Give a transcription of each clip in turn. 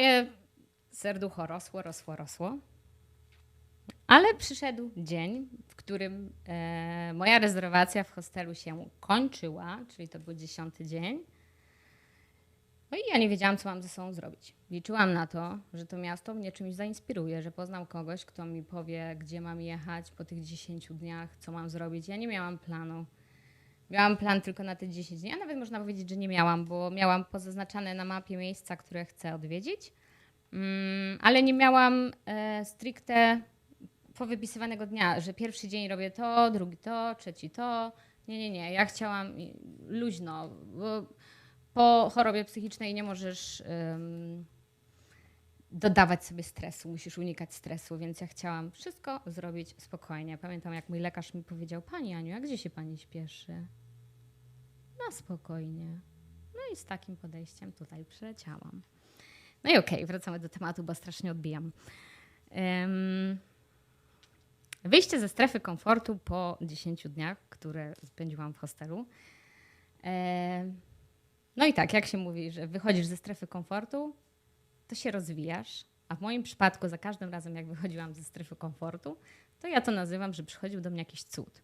moje serducho rosło. Ale przyszedł dzień, w którym moja rezerwacja w hostelu się kończyła, czyli to był 10. dzień. No i ja nie wiedziałam, co mam ze sobą zrobić. Liczyłam na to, że to miasto mnie czymś zainspiruje, że poznam kogoś, kto mi powie, gdzie mam jechać po tych 10 dniach, co mam zrobić. Ja nie miałam planu. Miałam plan tylko na te 10 dni, a nawet można powiedzieć, że nie miałam, bo miałam pozaznaczane na mapie miejsca, które chcę odwiedzić, ale nie miałam stricte powypisywanego dnia, że pierwszy dzień robię to, drugi to, trzeci to. Nie. Ja chciałam luźno, bo po chorobie psychicznej nie możesz dodawać sobie stresu, musisz unikać stresu, więc ja chciałam wszystko zrobić spokojnie. Pamiętam, jak mój lekarz mi powiedział: Pani Aniu, a gdzie się pani śpieszy? Na spokojnie. No i z takim podejściem tutaj przyleciałam. No i okej, wracamy do tematu, bo strasznie odbijam. Wyjście ze strefy komfortu po 10 dniach, które spędziłam w hostelu. No i tak, jak się mówi, że wychodzisz ze strefy komfortu, to się rozwijasz. A w moim przypadku za każdym razem, jak wychodziłam ze strefy komfortu, to ja to nazywam, że przychodził do mnie jakiś cud.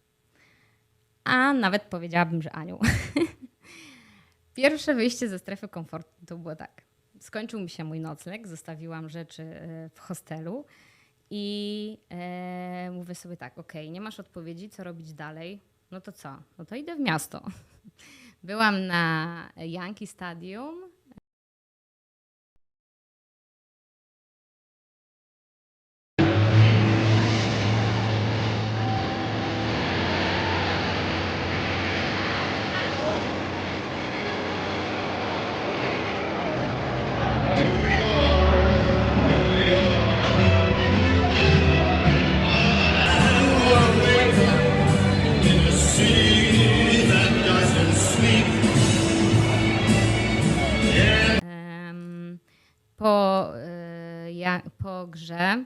A nawet powiedziałabym, że anioł. Pierwsze wyjście ze strefy komfortu to było tak. Skończył mi się mój nocleg, zostawiłam rzeczy w hostelu i mówię sobie tak, okej, nie masz odpowiedzi, co robić dalej, no to co? No to idę w miasto. Byłam na Yankee Stadium. Po grze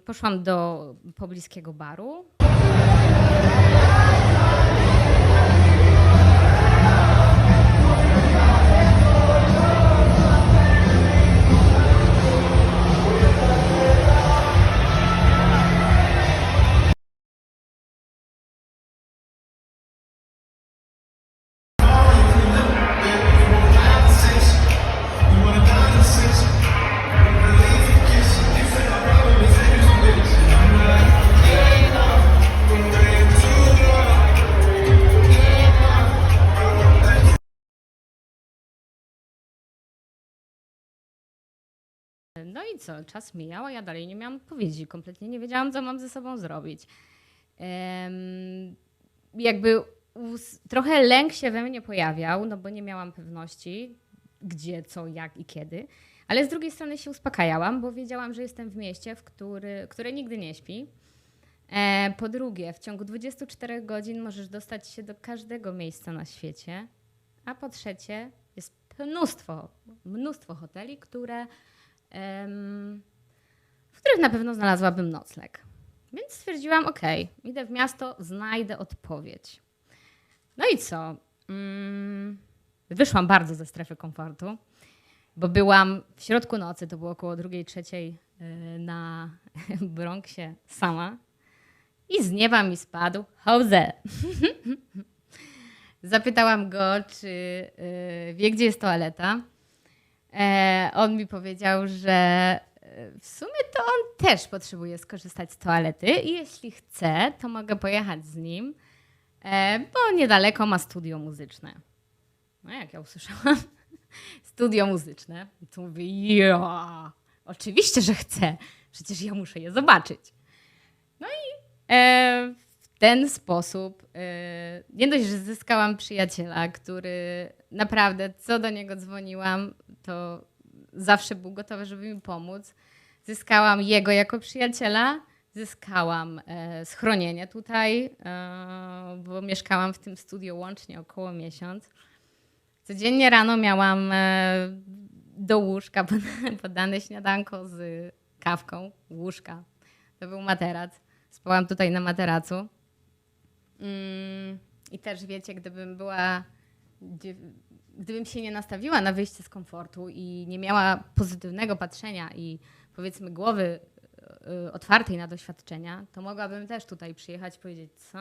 poszłam do pobliskiego baru. No i co? Czas mijał, a ja dalej nie miałam odpowiedzi. Kompletnie nie wiedziałam, co mam ze sobą zrobić. Jakby trochę lęk się we mnie pojawiał, no bo nie miałam pewności, gdzie, co, jak i kiedy. Ale z drugiej strony się uspokajałam, bo wiedziałam, że jestem w mieście, które nigdy nie śpi. Po drugie, w ciągu 24 godzin możesz dostać się do każdego miejsca na świecie. A po trzecie, jest mnóstwo hoteli, w których na pewno znalazłabym nocleg. Więc stwierdziłam, okej, idę w miasto, znajdę odpowiedź. No i co? Wyszłam bardzo ze strefy komfortu, bo byłam w środku nocy, to było około 2:00, 3:00 na Bronxie sama i z nieba mi spadł Jose. Zapytałam go, czy wie, gdzie jest toaleta. On mi powiedział, że w sumie to on też potrzebuje skorzystać z toalety i jeśli chce, to mogę pojechać z nim, bo niedaleko ma studio muzyczne. No jak ja usłyszałam studio muzyczne, to mówię, ja, oczywiście, że chcę, przecież ja muszę je zobaczyć. No i w ten sposób nie dość, że zyskałam przyjaciela, który naprawdę, co do niego dzwoniłam, to zawsze był gotowy, żeby mi pomóc. Zyskałam jego jako przyjaciela, zyskałam schronienie tutaj, bo mieszkałam w tym studiu łącznie około miesiąc. Codziennie rano miałam do łóżka podane śniadanko z kawką, łóżka. To był materac. Spałam tutaj na materacu. I też wiecie, gdybym była gdybym się nie nastawiła na wyjście z komfortu i nie miała pozytywnego patrzenia i powiedzmy głowy otwartej na doświadczenia, to mogłabym też tutaj przyjechać i powiedzieć, co?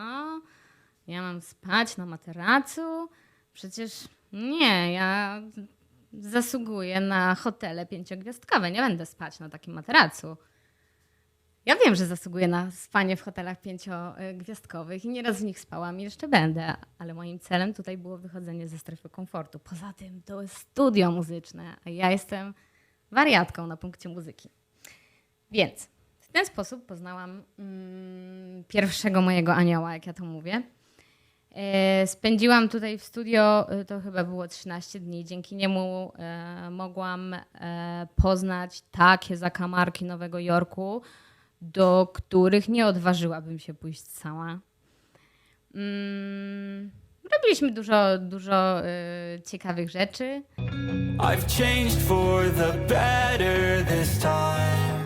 Ja mam spać na materacu? Przecież nie, ja zasługuję na hotele 5-gwiazdkowe. Nie będę spać na takim materacu. Ja wiem, że zasługuję na spanie w hotelach 5-gwiazdkowych i nieraz w nich spałam i jeszcze będę, ale moim celem tutaj było wychodzenie ze strefy komfortu. Poza tym to jest studio muzyczne, a ja jestem wariatką na punkcie muzyki. Więc w ten sposób poznałam pierwszego mojego anioła, jak ja to mówię. Spędziłam tutaj w studio, to chyba było 13 dni. Dzięki niemu mogłam poznać takie zakamarki Nowego Jorku, do których nie odważyłabym się pójść sama. Robiliśmy dużo ciekawych rzeczy. I've changed for the better this time.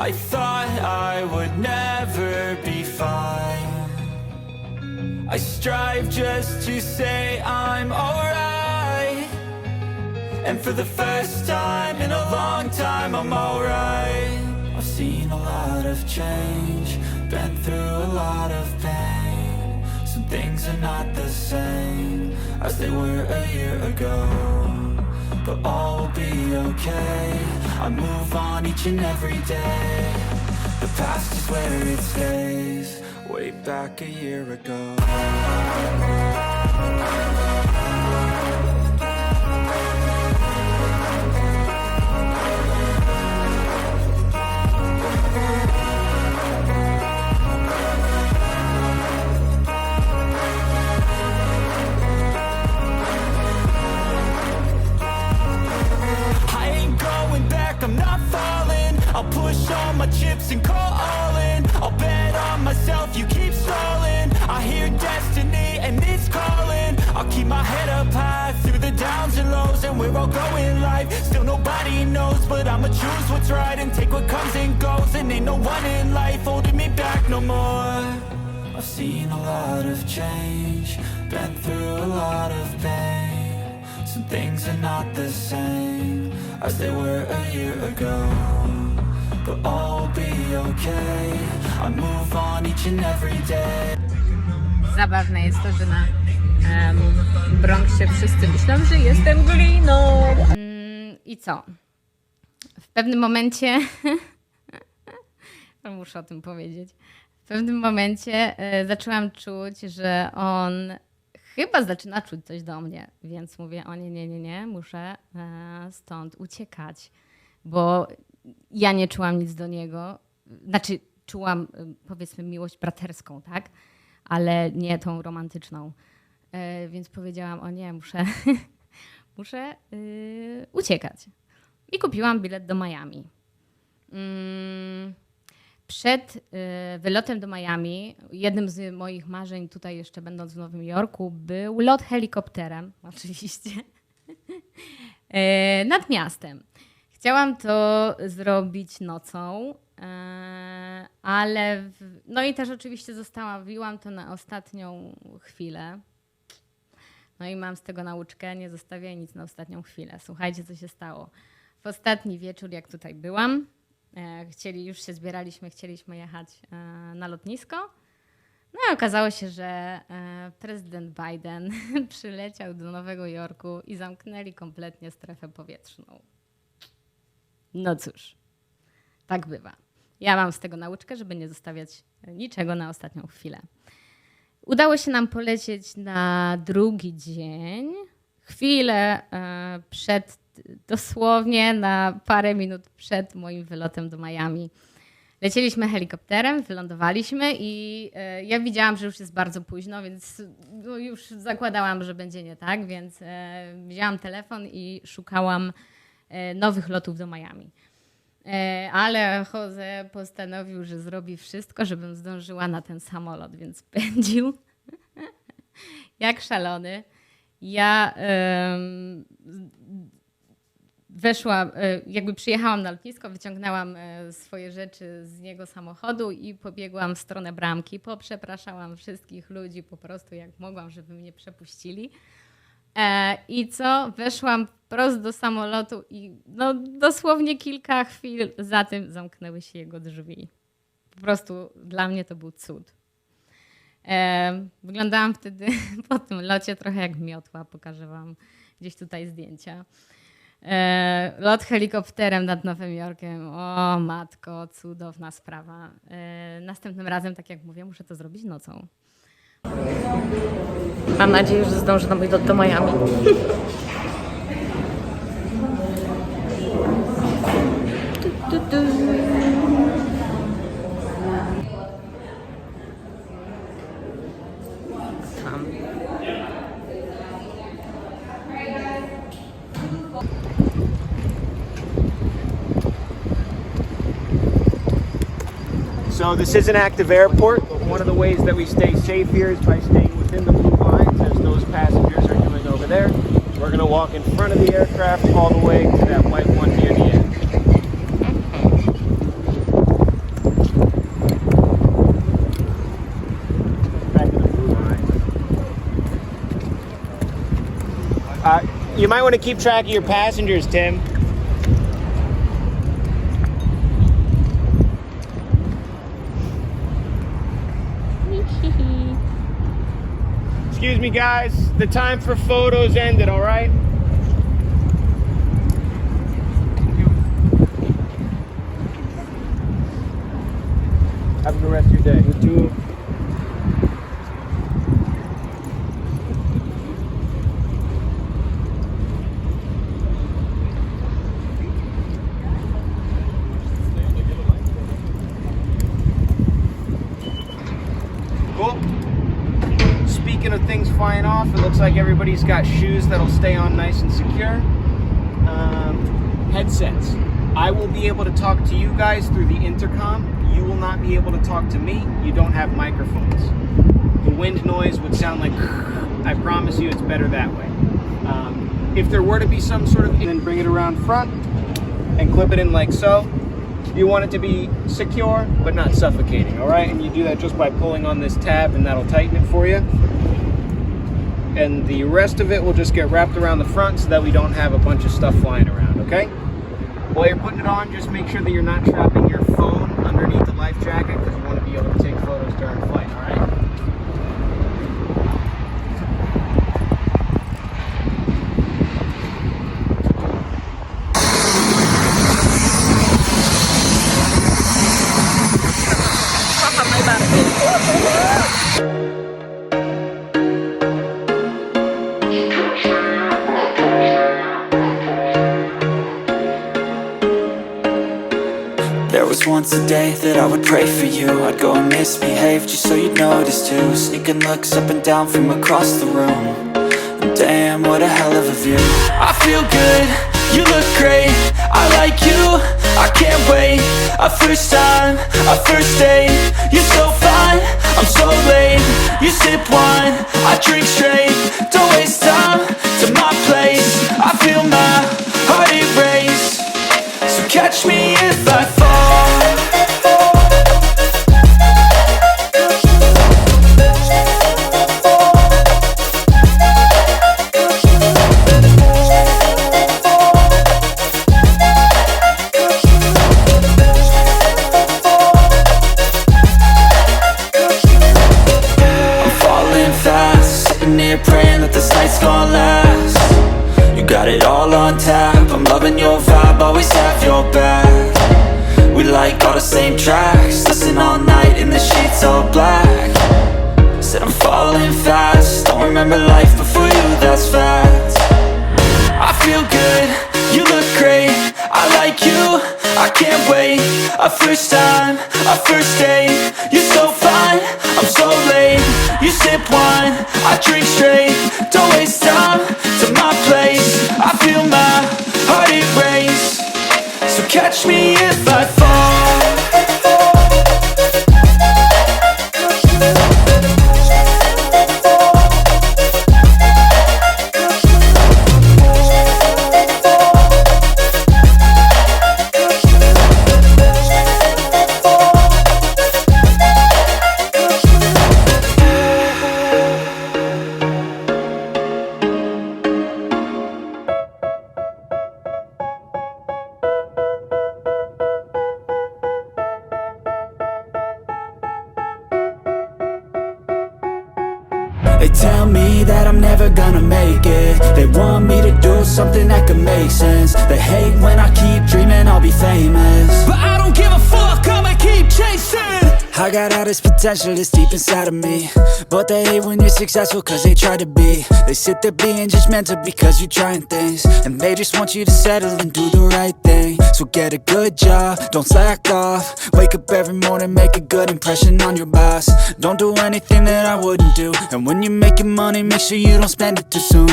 I thought I would never be fine. I strive just to say I'm alright. And for the first time in a long time I'm alright. I've seen a lot of change, been through a lot of pain. Some things are not the same as they were a year ago, but all will be okay. I move on each and every day. The past is where it stays, way back a year ago. I'm not falling. I'll push all my chips and call all in. I'll bet on myself, you keep stalling. I hear destiny and it's calling. I'll keep my head up high through the downs and lows. And we're all going life, still nobody knows. But I'ma choose what's right and take what comes and goes. And ain't no one in life holding me back no more. I've seen a lot of change, been through a lot of pain. Some things are not the same as they were a year ago, but all will be okay. I move on each and every day. Zabawne jest to, że na Bronxie wszyscy myślą, że jestem gliną. I co? W pewnym momencie muszę o tym powiedzieć. W pewnym momencie zaczęłam czuć, że on chyba zaczyna czuć coś do mnie, więc mówię, o nie, muszę stąd uciekać, bo ja nie czułam nic do niego. Znaczy czułam powiedzmy miłość braterską, tak? Ale nie tą romantyczną. Więc powiedziałam, o nie, muszę uciekać. I kupiłam bilet do Miami. Przed wylotem do Miami, jednym z moich marzeń tutaj jeszcze będąc w Nowym Jorku, był lot helikopterem, oczywiście, nad miastem. Chciałam to zrobić nocą, ale no i też oczywiście zostawiłam to na ostatnią chwilę. No i mam z tego nauczkę, nie zostawiaj nic na ostatnią chwilę. Słuchajcie, co się stało. W ostatni wieczór, jak tutaj byłam, już się zbieraliśmy, chcieliśmy jechać na lotnisko. No i okazało się, że prezydent Biden przyleciał do Nowego Jorku i zamknęli kompletnie strefę powietrzną. No cóż, tak bywa. Ja mam z tego nauczkę, żeby nie zostawiać niczego na ostatnią chwilę. Udało się nam polecieć na drugi dzień, chwilę dosłownie na parę minut przed moim wylotem do Miami. Lecieliśmy helikopterem, wylądowaliśmy i ja widziałam, że już jest bardzo późno, więc już zakładałam, że będzie nie tak, więc wzięłam telefon i szukałam nowych lotów do Miami. Ale Jose postanowił, że zrobi wszystko, żebym zdążyła na ten samolot, więc pędził jak szalony. Ja przyjechałam na lotnisko, wyciągnęłam swoje rzeczy z jego samochodu i pobiegłam w stronę bramki. Poprzepraszałam wszystkich ludzi po prostu jak mogłam, żeby mnie przepuścili. I co? Weszłam wprost do samolotu i no, dosłownie kilka chwil za tym zamknęły się jego drzwi. Po prostu dla mnie to był cud. Wyglądałam wtedy po tym locie trochę jak miotła. Pokażę wam gdzieś tutaj zdjęcia. Lot helikopterem nad Nowym Jorkiem. O matko, cudowna sprawa. Następnym razem, tak jak mówię, muszę to zrobić nocą. Mam nadzieję, że zdążę na mój lot do Miami. Tam. So this is an active airport. One of the ways that we stay safe here is by staying within the blue lines, as those passengers are doing over there. We're going to walk in front of the aircraft all the way to that white one near the end. Back in the blue line. You might want to keep track of your passengers, Tim. Excuse me, guys. The time for photos ended, all right? Have a good rest of your day. You too. Cool. Speaking of things flying off, it looks like everybody's got shoes that'll stay on nice and secure. Headsets. I will be able to talk to you guys through the intercom. You will not be able to talk to me. You don't have microphones. The wind noise would sound like I promise you it's better that way. If there were to be some sort of, then bring it around front and clip it in like so. You want it to be secure but not suffocating, all right? And you do that just by pulling on this tab and that'll tighten it for you. And the rest of it will just get wrapped around the front so that we don't have a bunch of stuff flying around, okay? While you're putting it on, just make sure that you're not trapping your phone underneath the life jacket because you want to be able to take photos during flight, all right? There was once a day that I would pray for you. I'd go and misbehave just so you'd notice too. Sneaking looks up and down from across the room. And damn, what a hell of a view. I feel good, you look great, I like you, I can't wait. A first time, a first date. You're so fine, I'm so late. You sip wine, I drink straight. Don't waste time to my place. I feel my heart erase. So catch me if I fall. I'm falling fast, sitting here praying that this night's gonna last. You got it all on tap, I'm loving your vibe, always have your back. We like all the same tracks, listen all night in the sheets all black. Said I'm falling fast, don't remember life before you, that's fact. I feel good, you look great, I like you, I can't wait. A first time, a first date. You're so fine, I'm so late. You sip wine, I drink straight. Don't waste time to my place. I feel my heart erase. So catch me if I fall. tell me that I'm never gonna make it. They want me to do something that could make sense. They hate when I keep dreaming I'll be famous, but I don't give a fuck, I'ma keep chasing. I got all this potential that's deep inside of me, but they hate when you're successful cause they try to be. They sit there being judgmental because you're trying things, and they just want you to settle and do the right thing. So get a good job, don't slack off. Wake up every morning, make a good impression on your boss. Don't do anything that I wouldn't do, and when you're making money, make sure you don't spend it too soon.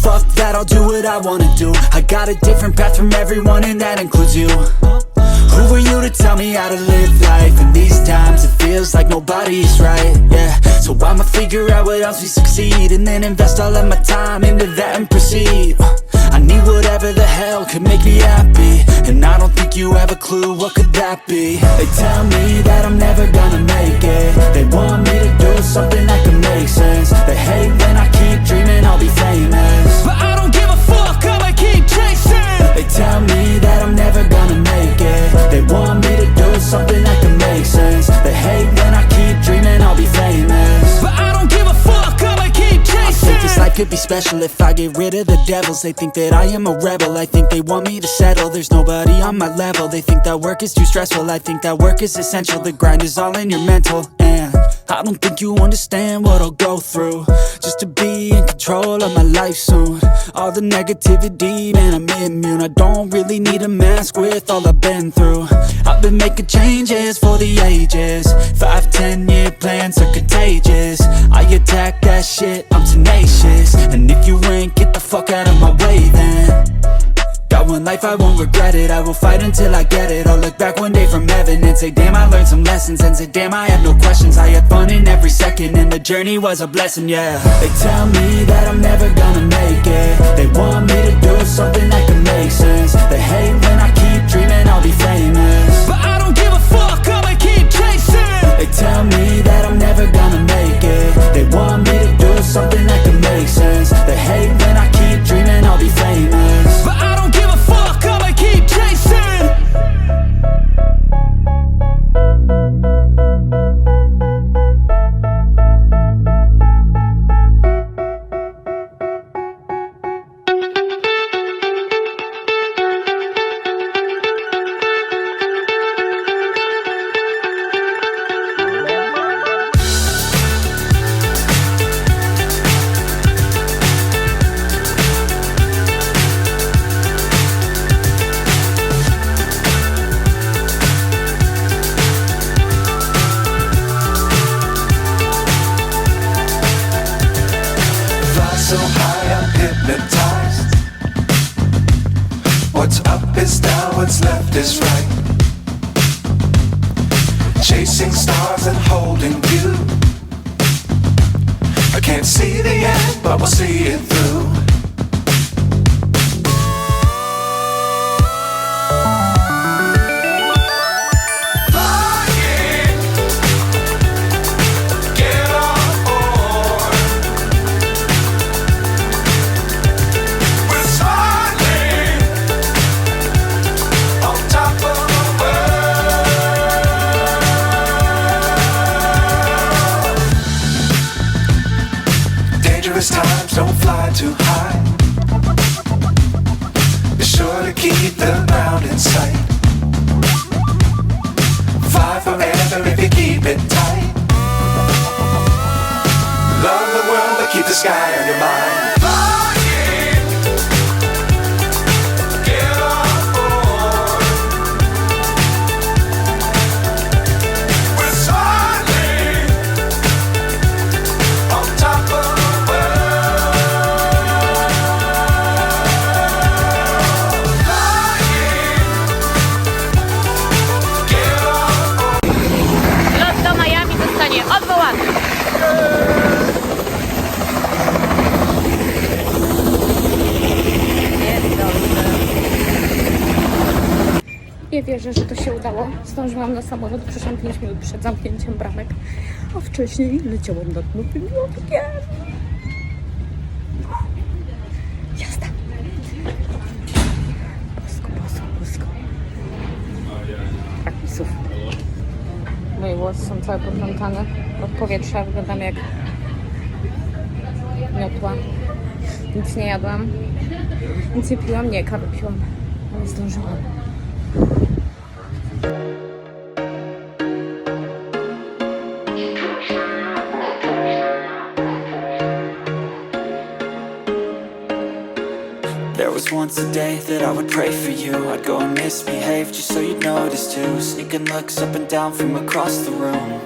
Fuck that, I'll do what I wanna do. I got a different path from everyone and that includes you. Who are you to tell me how to live life? In these times it feels like nobody's right, yeah. So I'ma figure out what else we succeed, and then invest all of my time into that and proceed. I need whatever the hell could make me happy, and I don't think you have a clue what could that be. They tell me that I'm never gonna make it. They want me to do something that could make sense. They hate when I keep dreaming I'll be famous, but I don't give a fuck, I'ma keep chasing. They tell me that I'm never gonna make it. They want me to do something that can make sense. They hate when I keep dreaming I'll be famous, but I don't give a fuck, I'ma keep chasing. I think this life could be special if I get rid of the devils. They think that I am a rebel, I think they want me to settle. There's nobody on my level, they think that work is too stressful. I think that work is essential, the grind is all in your mental. And I don't think you understand what I'll go through just to be in control of my life soon. All the negativity, man, I'm immune. I don't really need a mask with all I've been through. I've been making changes for the ages. 5-10 year plans are contagious. I attack that shit, I'm tenacious. And if you ain't, get the fuck out of my way then. Got one life, I won't regret it. I will fight until I get it. I'll look back one day from heaven and say, damn, I learned some lessons. And say, damn, I have no questions. I had fun in every second, and the journey was a blessing, yeah. They tell me that I'm never gonna make it. They want me to do something that can make sense. They hate when I keep dreaming I'll be famous, but I don't give a fuck, I'ma keep chasing. They tell me that I'm never gonna make it. They want me to do something that can make sense. They hate when I keep dreaming I'll be famous, but I don't give a fuck, I'ma keep chasing. So high I'm hypnotized. What's up is down, what's left is right. Chasing stars and holding you. I can't see the end, but we'll see it through. Times don't fly too high. Be sure to keep the ground in sight. Fly forever if you keep it tight. Love the world but keep the sky on your mind. Odwołany. Nie wierzę, że to się udało. Zdążyłam na samolot, przyszłam 5 minut przed zamknięciem bramek, a wcześniej leciałam nad Nowym Jorkiem. Jazda. Bosko. Tak, pisów. Moje włosy są całe poplątane od powietrza, wyglądam jak miotła. Nic nie jadłam. Nic nie piłam. Nie, kawę piłam. Ale zdążyłam. There was once a day that I would pray for you. I'd go and misbehave just so you'd notice too. Sneaking looks up and down from across the room.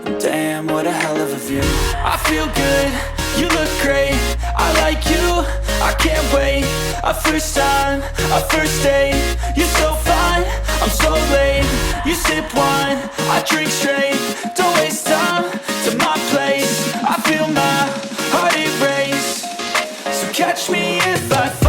And damn, what a hell of a view. I feel good, you look great. I like you, I can't wait. A first time, a first date. You're so fine, I'm so late. You sip wine, I drink straight. Don't waste time to my place. I feel my heart erase. So catch me if I fall.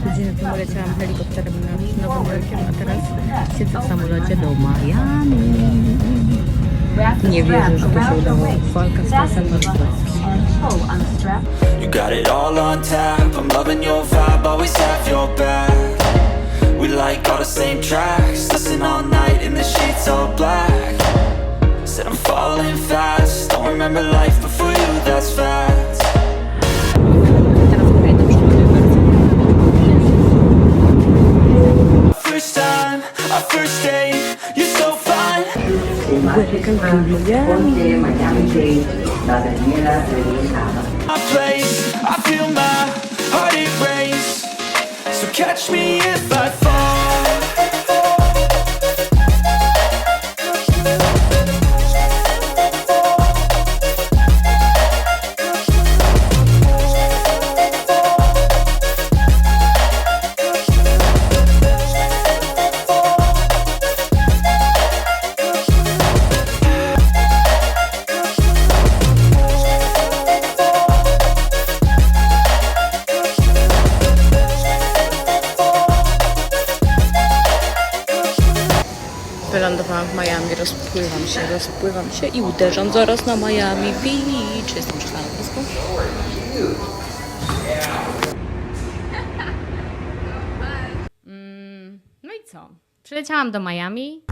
Godzinę temu leciałam helikopterem nad Nowym Jorkiem, a teraz siedzę w samolocie do Miami. Nie wierzę, że to się udało. Walka z czasem You got it all on tap. I'm loving your vibe, always have your back. We like all the same tracks. Listen all night in the sheets all black. Said I'm falling fast. Don't remember life before you, that's fact. First time, our first date. You're so fine. My place, I feel my heart erase. So catch me if I fall. Wylądowałam w Miami, rozpływam się i uderzam zaraz na Miami Beach. Jestem już na lotnisku. No i co? Przyleciałam do Miami.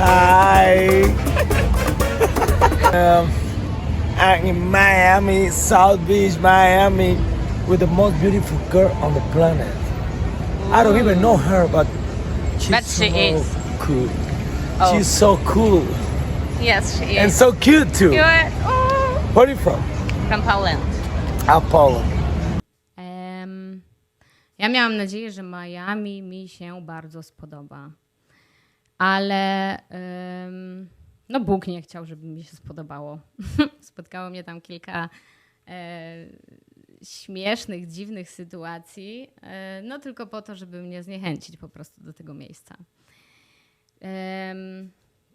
Hi. I'm in Miami, South Beach, Miami, with the most beautiful girl on the planet. I don't even know her, but she's But she so is. cool. Oh. She's so cool Yes, she and is. so cute too. Good. Oh. Where are you from? From Poland. Poland. Ja miałam nadzieję, że Miami mi się bardzo spodoba. Ale no Bóg nie chciał, żeby mi się spodobało. Spotkało mnie tam kilka śmiesznych, dziwnych sytuacji, no tylko po to, żeby mnie zniechęcić po prostu do tego miejsca.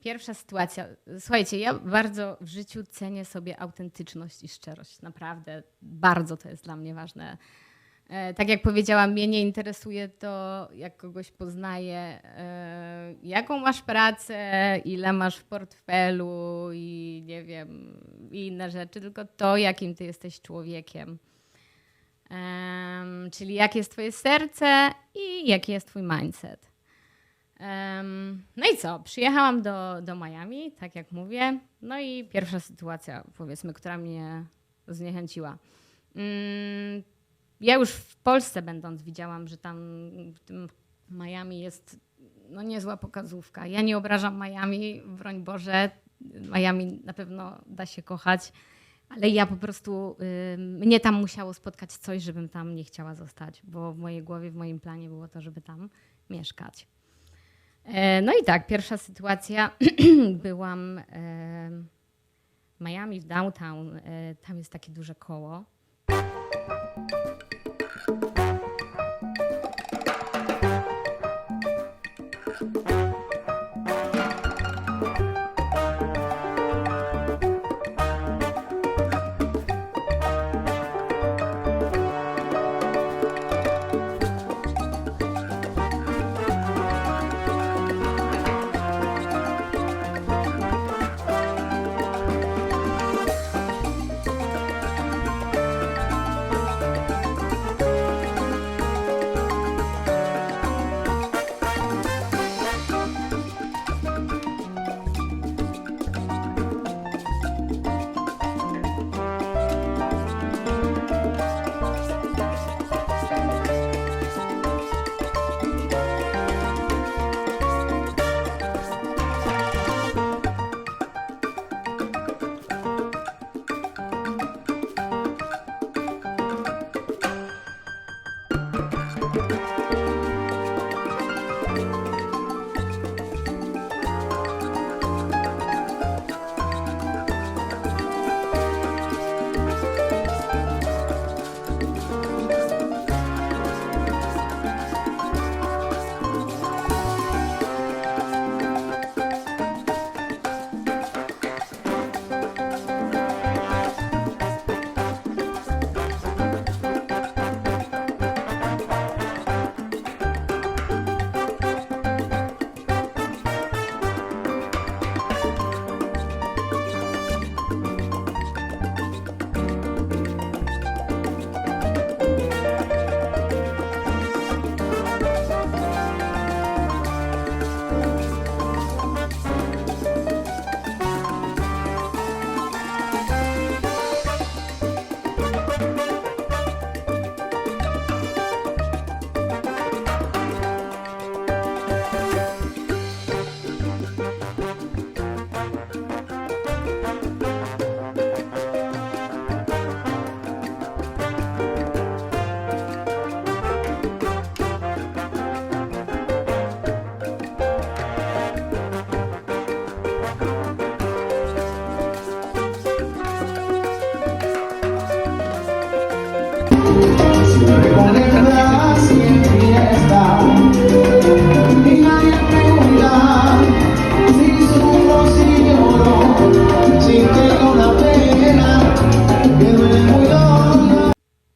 Pierwsza sytuacja. Słuchajcie, ja bardzo w życiu cenię sobie autentyczność i szczerość. Naprawdę bardzo to jest dla mnie ważne. Tak jak powiedziałam, mnie nie interesuje to, jak kogoś poznaję, jaką masz pracę, ile masz w portfelu i nie wiem, i inne rzeczy, tylko to, jakim ty jesteś człowiekiem. Czyli jakie jest twoje serce i jaki jest twój mindset. No i co? Przyjechałam do Miami, tak jak mówię. No i pierwsza sytuacja, powiedzmy, która mnie zniechęciła. Ja już w Polsce będąc widziałam, że tam w tym Miami jest no niezła pokazówka. Ja nie obrażam Miami, broń Boże. Miami na pewno da się kochać, ale ja po prostu, mnie tam musiało spotkać coś, żebym tam nie chciała zostać, bo w mojej głowie, w moim planie było to, żeby tam mieszkać. No i tak, pierwsza sytuacja, byłam w Miami, w downtown, tam jest takie duże koło.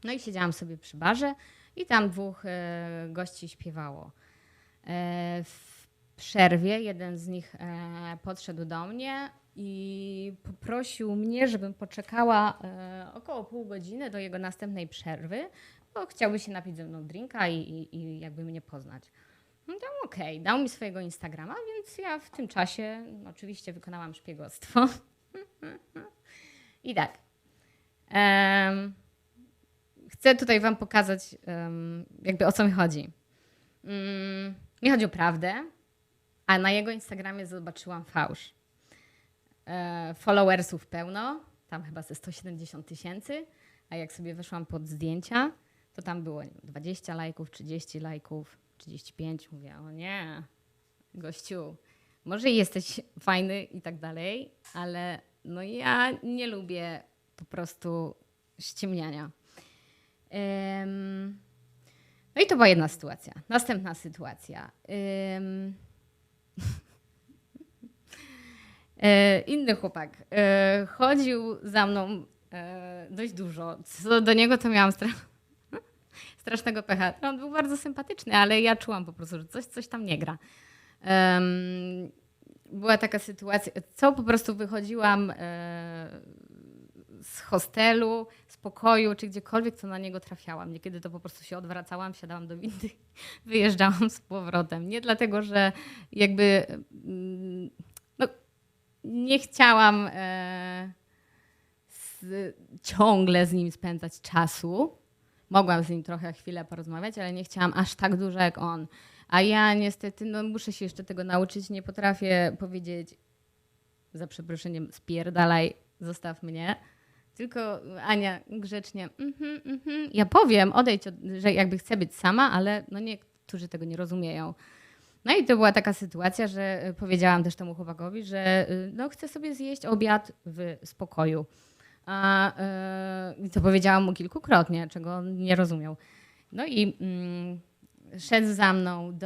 No i siedziałam sobie przy barze i tam dwóch gości śpiewało. W przerwie jeden z nich podszedł do mnie i poprosił mnie, żebym poczekała około pół godziny do jego następnej przerwy, bo chciałby się napić ze mną drinka i jakby mnie poznać. No to okej, dał mi swojego Instagrama, więc ja w tym czasie oczywiście wykonałam szpiegostwo. I tak. Chcę tutaj wam pokazać jakby o co mi chodzi. Mi chodzi o prawdę, a na jego Instagramie zobaczyłam fałsz. Followersów pełno, tam chyba ze 170 000, a jak sobie weszłam pod zdjęcia, to tam było nie wiem, 20 lajków, 30 lajków, 35. Mówię, o nie, gościu, może jesteś fajny i tak dalej, ale no ja nie lubię po prostu ściemniania. No i to była jedna sytuacja. Następna sytuacja. Inny chłopak chodził za mną dość dużo. Co do niego to miałam strasznego pecha. On był bardzo sympatyczny, ale ja czułam po prostu, że coś tam nie gra. Była taka sytuacja, co po prostu wychodziłam z hostelu, z pokoju, czy gdziekolwiek, co na niego trafiałam. Niekiedy to po prostu się odwracałam, wsiadałam do windy, wyjeżdżałam z powrotem. Nie dlatego, że jakby no, nie chciałam ciągle z nim spędzać czasu. Mogłam z nim trochę chwilę porozmawiać, ale nie chciałam aż tak dużo jak on. A ja niestety no, muszę się jeszcze tego nauczyć. Nie potrafię powiedzieć, za przeproszeniem, spierdalaj, zostaw mnie. Tylko Ania grzecznie, ja powiem, odejdź, że jakby chcę być sama, ale no niektórzy tego nie rozumieją. No i to była taka sytuacja, że powiedziałam też temu chłopakowi, że no, chcę sobie zjeść obiad w spokoju. I to powiedziałam mu kilkukrotnie, czego on nie rozumiał. No i szedł za mną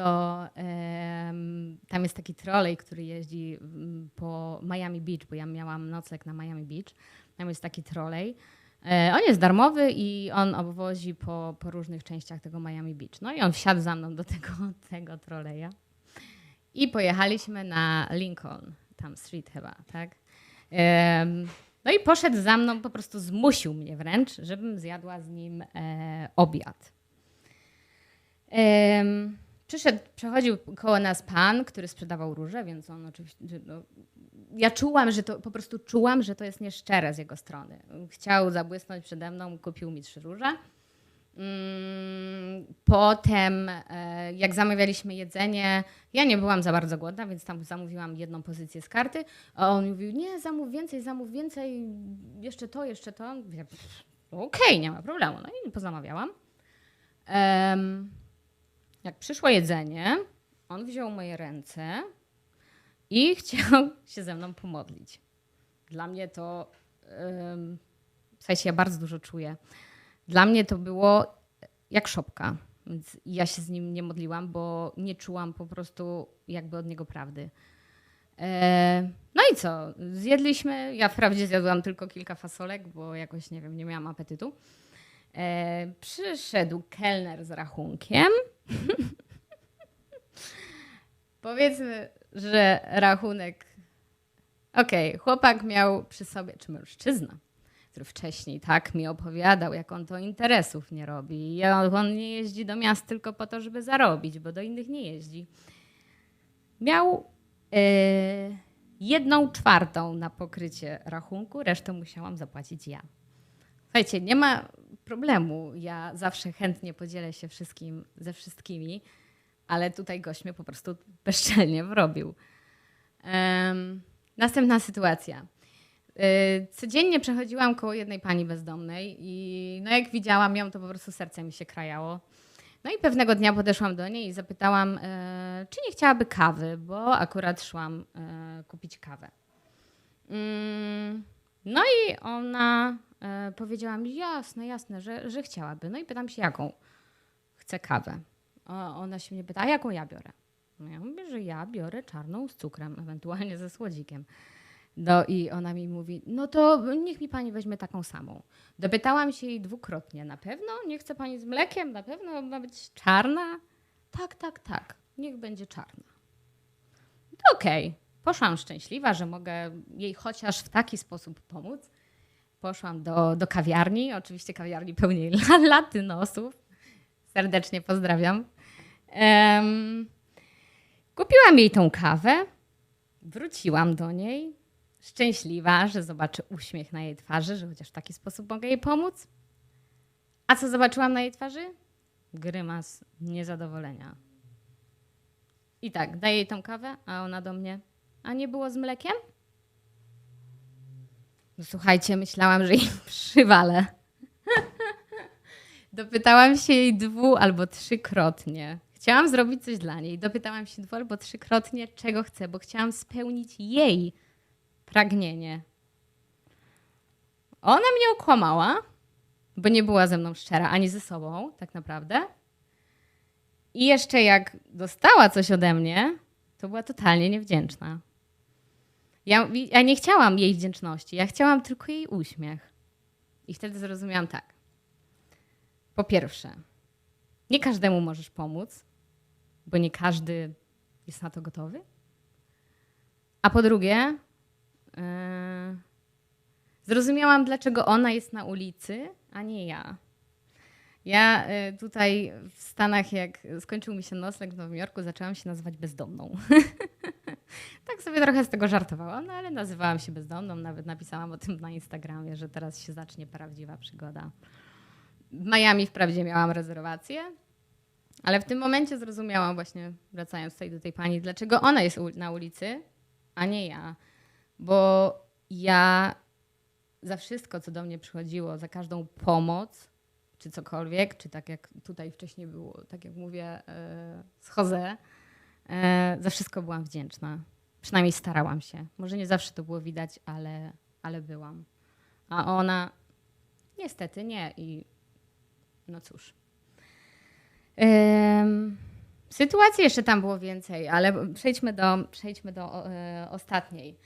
tam jest taki trolej, który jeździ po Miami Beach, bo ja miałam nocleg na Miami Beach. Tam jest taki trolej. On jest darmowy i on obwozi po różnych częściach tego Miami Beach. No i on wsiadł za mną do tego troleja i pojechaliśmy na Lincoln, tam Street chyba, tak? No i poszedł za mną, po prostu zmusił mnie wręcz, żebym zjadła z nim obiad. Przechodził koło nas pan, który sprzedawał róże, więc on oczywiście... No, ja czułam, że to jest nieszczere z jego strony. Chciał zabłysnąć przede mną, kupił mi 3 róże. Potem, jak zamawialiśmy jedzenie, ja nie byłam za bardzo głodna, więc tam zamówiłam jedną pozycję z karty, a on mówił, nie, zamów więcej, jeszcze to. Okej, nie ma problemu. No i pozamawiałam. Jak przyszło jedzenie, on wziął moje ręce i chciał się ze mną pomodlić. Dla mnie to, w sensie ja bardzo dużo czuję, dla mnie to było jak szopka. Więc ja się z nim nie modliłam, bo nie czułam po prostu jakby od niego prawdy. No i co? Zjedliśmy. Ja wprawdzie zjadłam tylko kilka fasolek, bo jakoś, nie wiem, nie miałam apetytu. Przyszedł kelner z rachunkiem. Powiedzmy, że rachunek... Okej, chłopak miał przy sobie, czy mężczyzna, który wcześniej tak mi opowiadał, jak on to interesów nie robi. I on nie jeździ do miast tylko po to, żeby zarobić, bo do innych nie jeździ. Miał 1/4 na pokrycie rachunku, resztę musiałam zapłacić ja. Słuchajcie, nie ma problemu. Ja zawsze chętnie podzielę się wszystkim ze wszystkimi, ale tutaj gość mnie po prostu bezczelnie wrobił. Następna sytuacja. Codziennie przechodziłam koło jednej pani bezdomnej i no jak widziałam ją, to po prostu serce mi się krajało. No i pewnego dnia podeszłam do niej i zapytałam, czy nie chciałaby kawy, bo akurat szłam kupić kawę. No i ona powiedziała mi, jasne, że chciałaby. No i pytam się, jaką chce kawę. Ona się mnie pyta, a jaką ja biorę? No ja mówię, że ja biorę czarną z cukrem, ewentualnie ze słodzikiem. No i ona mi mówi, no to niech mi pani weźmie taką samą. Dopytałam się jej 2-krotnie, na pewno? Nie chce pani z mlekiem? Na pewno ma być czarna? Tak, niech będzie czarna. To okej. Poszłam szczęśliwa, że mogę jej chociaż w taki sposób pomóc. Poszłam do kawiarni, oczywiście kawiarni pełnej latynosów. Serdecznie pozdrawiam. Dałam jej tą kawę, wróciłam do niej, szczęśliwa, że zobaczę uśmiech na jej twarzy, że chociaż w taki sposób mogę jej pomóc. A co zobaczyłam na jej twarzy? Grymas niezadowolenia. I tak, daję jej tą kawę, a ona do mnie, a nie było z mlekiem? No słuchajcie, myślałam, że jej przywalę. Dopytałam się jej 2 albo 3-krotnie. Chciałam zrobić coś dla niej. Dopytałam się 2 albo 3-krotnie, czego chcę, bo chciałam spełnić jej pragnienie. Ona mnie okłamała, bo nie była ze mną szczera, ani ze sobą tak naprawdę. I jeszcze jak dostała coś ode mnie, to była totalnie niewdzięczna. Ja nie chciałam jej wdzięczności, ja chciałam tylko jej uśmiech. I wtedy zrozumiałam tak. Po pierwsze, nie każdemu możesz pomóc, bo nie każdy jest na to gotowy. A po drugie, zrozumiałam, dlaczego ona jest na ulicy, a nie ja. Ja tutaj w Stanach, jak skończył mi się nocleg w Nowym Jorku, zaczęłam się nazywać bezdomną. Tak sobie trochę z tego żartowałam, no ale nazywałam się bezdomną. Nawet napisałam o tym na Instagramie, że teraz się zacznie prawdziwa przygoda. W Miami wprawdzie miałam rezerwację, ale w tym momencie zrozumiałam właśnie, wracając tutaj do tej pani, dlaczego ona jest na ulicy, a nie ja. Bo ja za wszystko, co do mnie przychodziło, za każdą pomoc, czy cokolwiek, czy tak jak tutaj wcześniej było, tak jak mówię, z Jose, za wszystko byłam wdzięczna. Przynajmniej starałam się. Może nie zawsze to było widać, ale byłam. A ona niestety nie. I no cóż. Sytuacji jeszcze tam było więcej, ale przejdźmy do ostatniej.